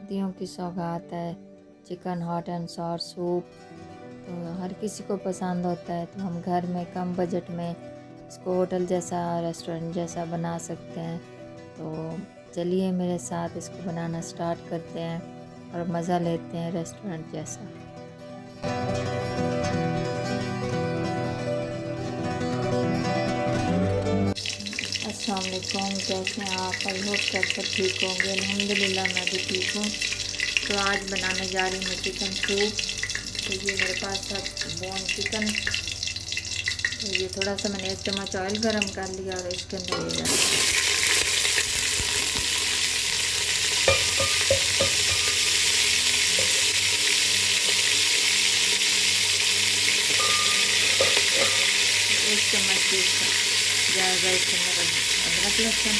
सर्दियों की सौगात है। Chicken hot and sour soup तो हर किसी को पसंद होता है, तो हम घर में कम बजट में इसको होटल जैसा, रेस्टोरेंट जैसा बना सकते हैं। तो चलिए मेरे साथ इसको बनाना स्टार्ट करते हैं और मज़ा लेते हैं रेस्टोरेंट जैसा। अस्सलाम वालेकुम, कैसे हैं आप? आई होप कि सब ठीक होंगे। अल्हम्दुलिल्लाह मैं भी ठीक हूँ। तो आज बनाने जा रही हूँ चिकन सूप। तो ये मेरे पास था बोन चिकन। तो ये थोड़ा सा मैंने 1 चम्मच ऑयल गरम कर लिया और इसके अंदर ये चम्मच जाएगा इसके अंदर अदरक लहसुन।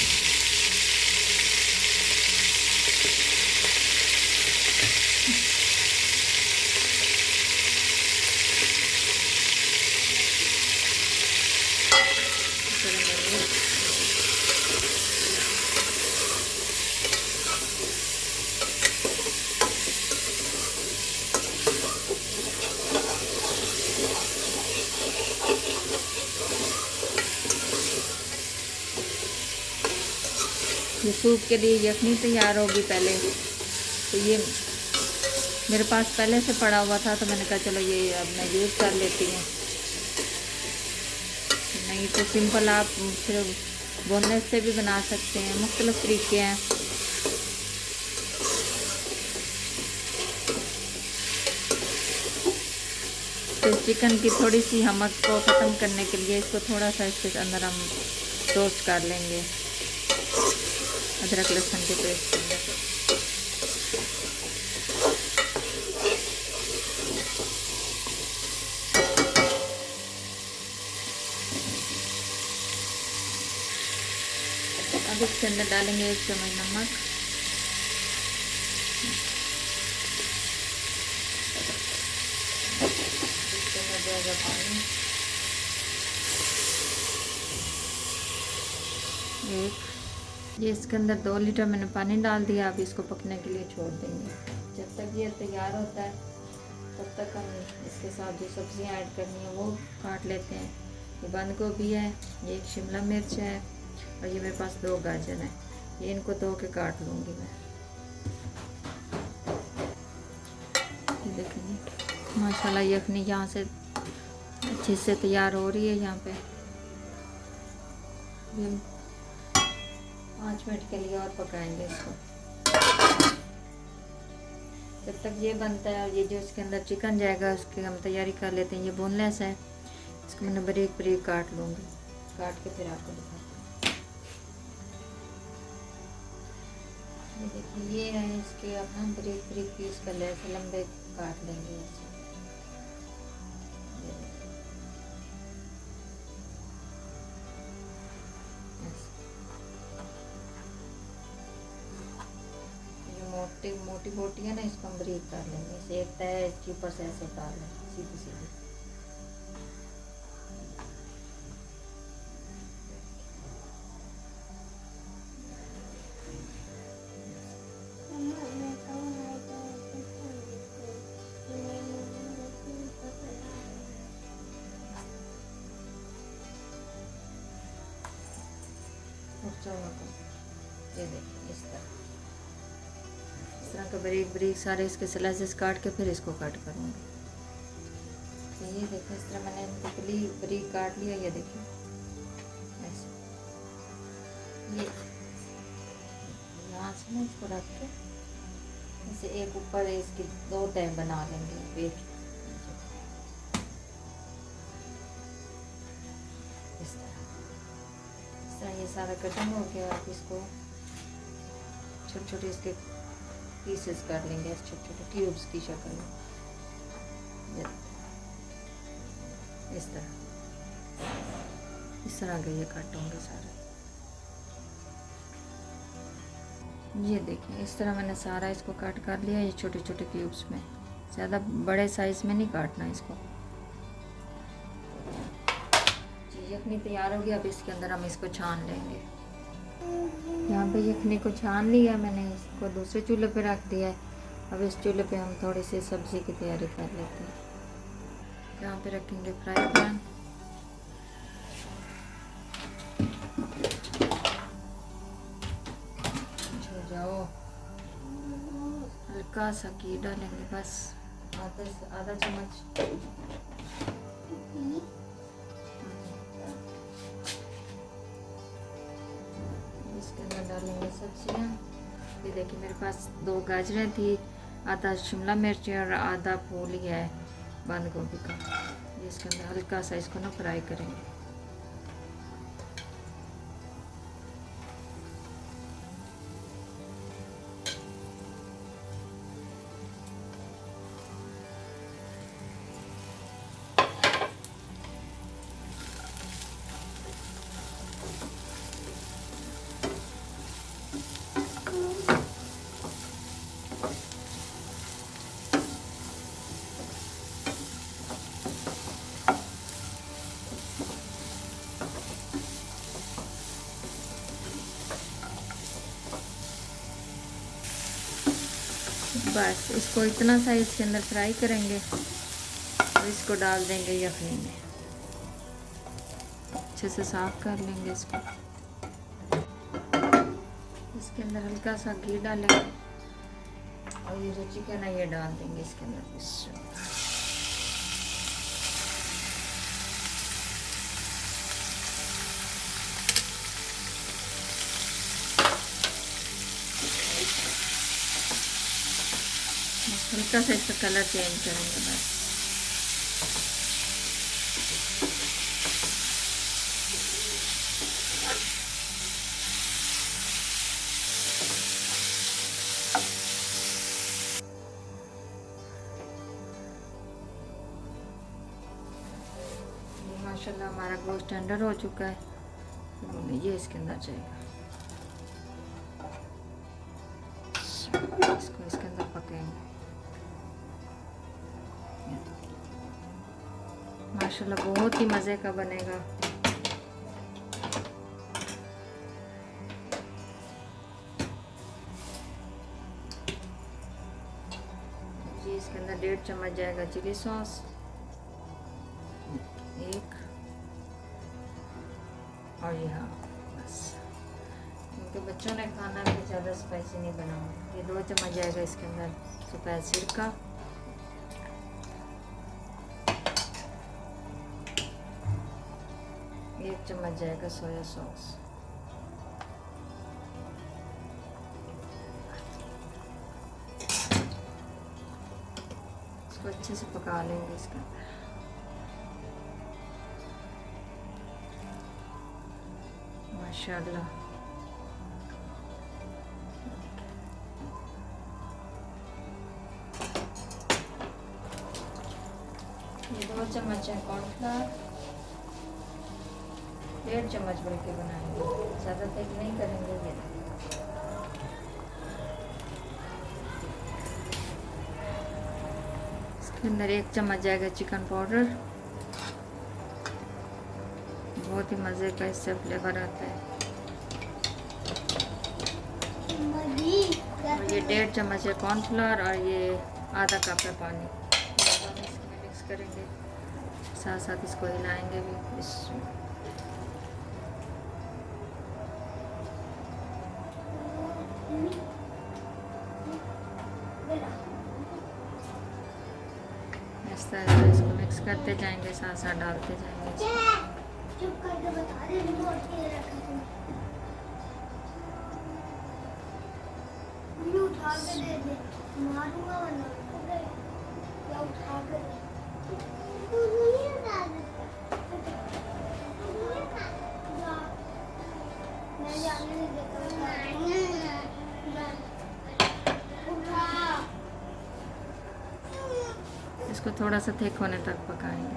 ये सूप के लिए यखनी तैयार होगी पहले। तो ये मेरे पास पहले से पड़ा हुआ था, तो मैंने कहा चलो ये अब मैं यूज़ कर लेती हूँ। नहीं तो सिंपल आप सिर्फ बोनलेस से भी बना सकते हैं, मुख्तलिफ तरीके हैं। तो चिकन की थोड़ी सी हमक को ख़त्म करने के लिए इसको थोड़ा सा इसके अंदर हम टोस्ट कर लेंगे अदरक लहसुन के पेस्ट के अंदर। अब इसके अंदर डालेंगे 1 चम्मच नमक, इसके अंदर जाएगा पानी 1। ये इसके अंदर 2 लीटर मैंने पानी डाल दिया। अब इसको पकने के लिए छोड़ देंगे। जब तक ये तैयार होता है तब तक हम इसके साथ जो सब्जियां ऐड करनी है वो काट लेते हैं। ये बंद गोभी है, ये 1 शिमला मिर्च है और ये मेरे पास 2 गाजर हैं। ये इनको धो के काट लूँगी मैं। ये देखिए माशाल्लाह यखनी यहाँ से अच्छे से तैयार हो रही है। यहाँ पे हम 5 मिनट के लिए और पकाएंगे इसको। जब तक ये बनता है और ये जो इसके अंदर चिकन जाएगा उसकी हम तैयारी कर लेते हैं। ये बोनलेस है, इसको मैंने बारीक बारीक काट लूँगी। काट के फिर आपको दिखाती हूँ। ये देखिए ये है इसके, अब हम बारीक बारीक पीस कर ले, ऐसे लंबे काट लेंगे ऐसे। मोटी मोटी बोटी है ना, इसको हम बारीक कर लेंगे। इसे एक तय इसके ऊपर से ऐसे उतार लेंगे सीधी सीधी। ये देखिए इस तरह का बारीक बारीक सारे इसके स्लाइसेस काट के फिर इसको कट करूँगी। तो ये देखिए इस तरह मैंने तितली बारीक काट लिया। ये देखिए ऐसे, ये यहाँ से ना इसको रख के ऐसे एक ऊपर इसकी 2 तय बना लेंगे पेट इस तरह ये सारा कटिंग हो गया। आप इसको छोटे छोटे इसके पीसेस कर लेंगे, छोटे छोटे ट्यूब्स की शक्ल में इस तरह के ये कट होंगे सारे। ये देखिए इस तरह मैंने सारा इसको कट कर लिया। ये छोटे छोटे क्यूब्स में, ज़्यादा बड़े साइज में नहीं काटना इसको। यखनी तैयार हो गया। अब इसके अंदर हम इसको छान लेंगे। यहाँ पे यखनी को छान लिया मैंने, इसको दूसरे चूल्हे पे रख दिया है। अब इस चूल्हे पे हम थोड़ी सी सब्ज़ी की तैयारी कर लेते हैं। यहाँ पे रखेंगे फ्राई पैन। हो जाओ, हल्का सा घी डालेंगे, बस आधा चम्मच। इसके अंदर डालेंगे सब्जियाँ। ये देखिए मेरे पास 2 गाजरें थी, आधा शिमला मिर्च और आधा फूल ही है बंद गोभी का। इसके अंदर हल्का सा इसको ना फ्राई करेंगे। बस इसको इतना सा इसके अंदर फ्राई करेंगे और इसको डाल देंगे यखनी में। अच्छे से साफ कर लेंगे इसको। इसके अंदर हल्का सा घी डालेंगे और ये जो चिकन है ये डाल देंगे इसके अंदर। हल्का सा इसका कलर चेंज करेंगे बस। माशाल्लाह हमारा गोश्त टेंडर हो चुका है। ये इसके अंदर जाएगा, इसको इसके अंदर पकाएंगे। माशाल्लाह बहुत ही मज़े का बनेगा। जी इसके अंदर 1.5 चम्मच जाएगा चिली सॉस, 1 और यहाँ बस, क्योंकि बच्चों ने खाना भी ज़्यादा स्पाइसी नहीं बनाऊँ। ये 2 चम्मच जाएगा इसके अंदर सफ़ेद सिरका, 1 चम्मच जाएगा सोया सॉस। इसको अच्छे से पका लेंगे इसका। माशाल्लाह ये 2 चम्मच है कॉर्नफ्लावर, 1.5 चम्मच बल्कि बनाएंगे, ज़्यादा थिक नहीं करेंगे। ये इसके अंदर 1 चम्मच जाएगा चिकन पाउडर, बहुत ही मज़े का इससे फ्लेवर आता है। और ये 1.5 चम्मच है कॉर्नफ्लावर और ये आधा कप है पानी। इसमें मिक्स करेंगे, साथ साथ इसको हिलाएंगे भी। इस तरह से इसको मिक्स करते जाएंगे, साथ साथ डालते जाएंगे। चुप करके बता दे, रिमोट के रखा तुम उठा के दे दे, मारूंगा वरना या उठा के दे। मैं जाने नहीं देता। इसको थोड़ा सा थिक होने तक पकाएंगे।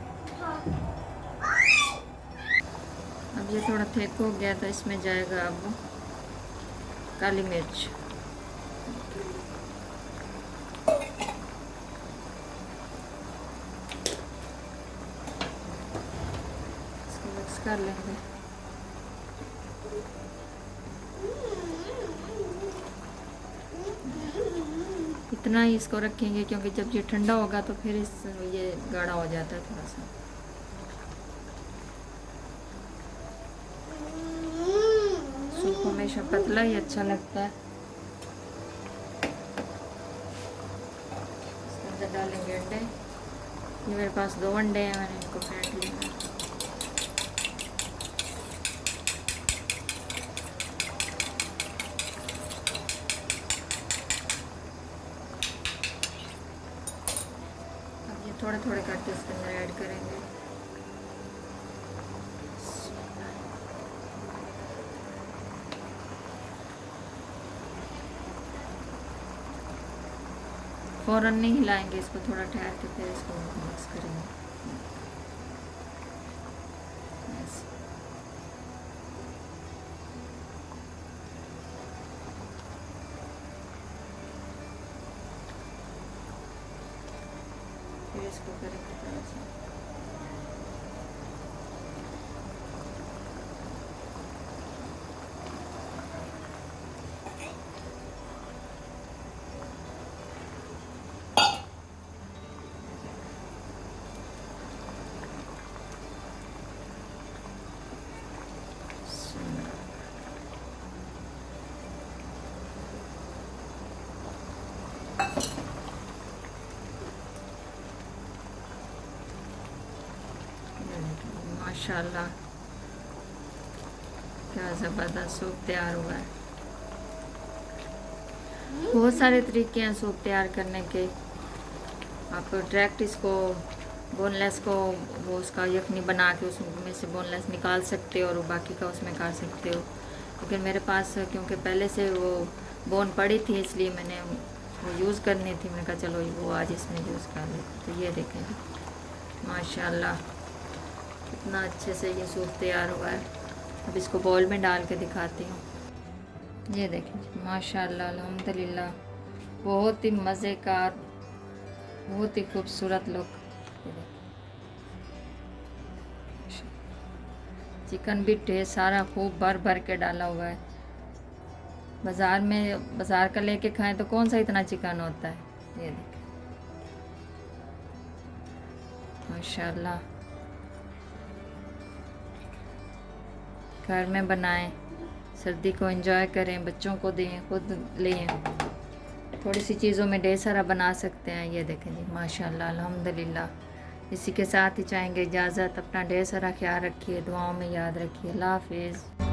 अब ये थोड़ा थिक हो गया तो इसमें जाएगा अब काली मिर्च। इसको मिक्स कर लेंगे। इतना ही इसको रखेंगे क्योंकि जब ये ठंडा होगा तो फिर ये गाढ़ा हो जाता है थोड़ा सा। सूप हमेशा पतला ही अच्छा लगता है। इसके अंदर डालेंगे अंडे। ये मेरे पास 2 अंडे हैं, मैंने इनको फेंट लिया है। अब ये थोड़े थोड़े करके इसके अंदर ऐड करेंगे। फ़ौरन नहीं हिलाएंगे इसको, थोड़ा ठहर के फिर इसको मिक्स करेंगे। ऐसे। फिर इसको करेंगे थोड़ा सा। माशाल्लाह क्या ज़बरदस्त सूप तैयार हुआ है। बहुत सारे तरीके हैं सूप तैयार करने के। आप डायरेक्ट इसको बोनलेस को वो उसका यखनी बना के उसमें से बोनलेस निकाल सकते हो और बाकी का उसमें काट सकते हो। लेकिन मेरे पास क्योंकि पहले से वो बोन पड़ी थी इसलिए मैंने वो यूज़ करनी थी। मैंने कहा चलो वो आज इसमें यूज़ कर ले। तो ये देखें माशाल्लाह कितना अच्छे से ये सूप तैयार हुआ है। अब इसको बाउल में डाल के दिखाती हूँ। ये देखें माशाल्लाह अल्हम्दुलिल्लाह बहुत ही मज़ेदार, बहुत ही खूबसूरत लुक। चिकन भी ढेर सारा खूब भर भर के डाला हुआ है। बाज़ार का लेके खाएं तो कौन सा इतना चिकन होता है। ये देखें माशाल्लाह। घर में बनाएं, सर्दी को एंजॉय करें, बच्चों को दें, खुद लें। थोड़ी सी चीज़ों में ढेर सारा बना सकते हैं। ये देखें जी माशाल्लाह अल्हम्दुलिल्लाह। इसी के साथ ही चाहेंगे इजाज़त। अपना ढेर सारा ख्याल रखिए, दुआओं में याद रखिए। अल्लाह हाफिज़।